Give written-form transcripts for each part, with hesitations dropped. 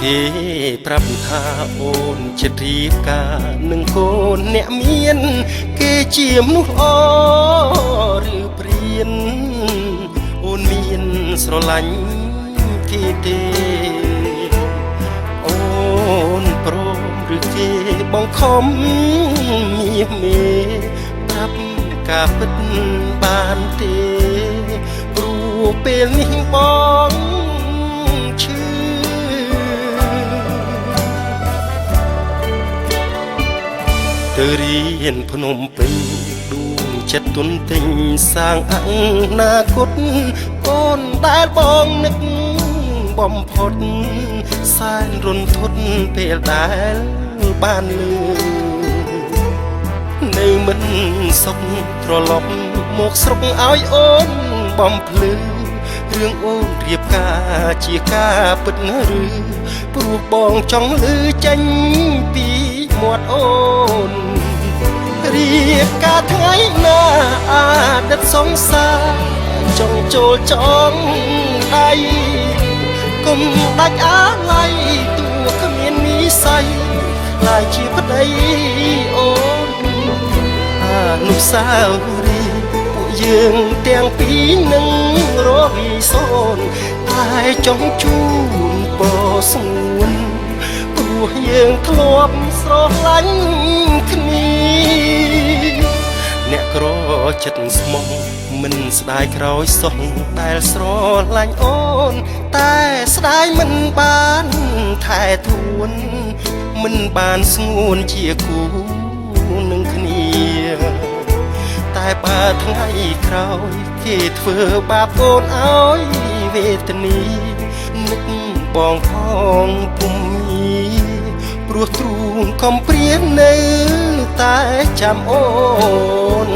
គេប្រាប់ថាអូនចិត្តរៀបការនឹងកូនអ្នកមានគេជាមនុស្សល្អឬព្រានអូនមានស្រឡាញ់គេទេអូនព្រមឬគេបងខំមាសមេប្រាប់ការពិតបានទេព្រោះពេលនេះបងទៅរៀនភ្នំពេញដួងចិត្តទុនទិញសាងអនាគតកូនដែលបងនឹកបំផុតសែនរន្ធត់ពេលដែលបានលឺនៅមិនសុខត្រឡប់មកស្រុកឲ្យអូនបំភ្លឺរឿងអូនរៀបការជាការពិតឬព្រោះបងចង់ឮចេញពីមាត់អូនរៀបការថ្ងៃណាអតីតសង្សារចង់ចូលចង់ដៃគុំដាច់អាឡ័យទួគ្មាននិស័យឡាយជាប្តីអូនអនុស្សាវរីយ៍ពួកយើងទាំងពីរនឹងរវីសូនតែចង់ជូនពរស្ងួនព្រោះយើងធ្លាប់ស្រឡាញ់គ្នាអ្នកក្រចិត្តស្មោះមិនស្ដាយក្រោយសោះដែលស្រឡាញ់អូនតែស្ដាយមិនបានថែទួនមិនបានស្ងួនជាគូនឹងគ្នាតែបើថ្ងៃក្រោយគេធ្វើបាបអូនឲ្យវេទនានឹកបងផងពុំមានព្រោះទ្រូងកំព្រានៅតែចាំអូន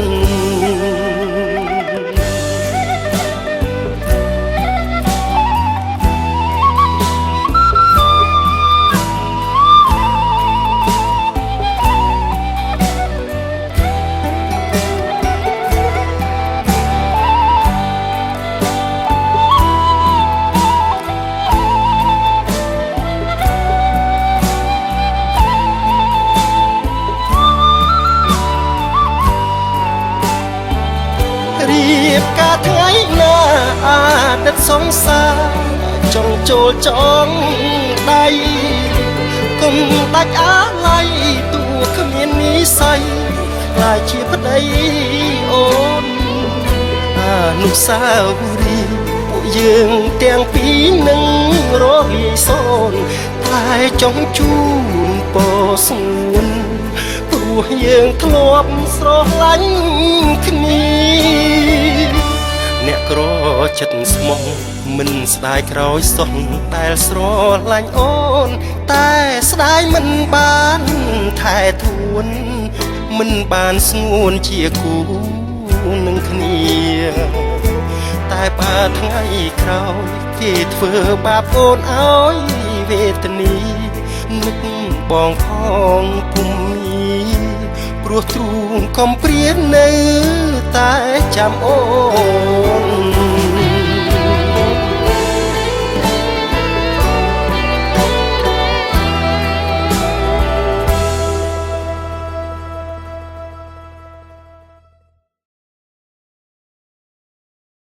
រៀបការថ្ងៃណាអតីតសង្សារចង់ចូលចង់ដៃគុំដាច់អាឡ័យទួគ្មាននិស័យឡាយជាប្តីអូនអនុស្សាវរីយ៍ពួកយើងទាំងពីរនឹងរវីសូនតែចង់ជូនពរស្ងួនព្រោះយើងធ្លាប់ស្រឡាញ់គ្នាអ្នកក្រចិត្តស្មោះមិនស្ដាយក្រោយសោះដែលស្រឡាញ់អូនតែស្ដាយមិនបានថែទួនមិនបានស្ងួនជាគូនឹងគ្នាតែបើថ្ងៃក្រោយគេធ្វើបាបអូនឲ្យវេទនានឹកបងផងពុំមានព្រោះទ្រូងកំព្រានៅតែចាំអូន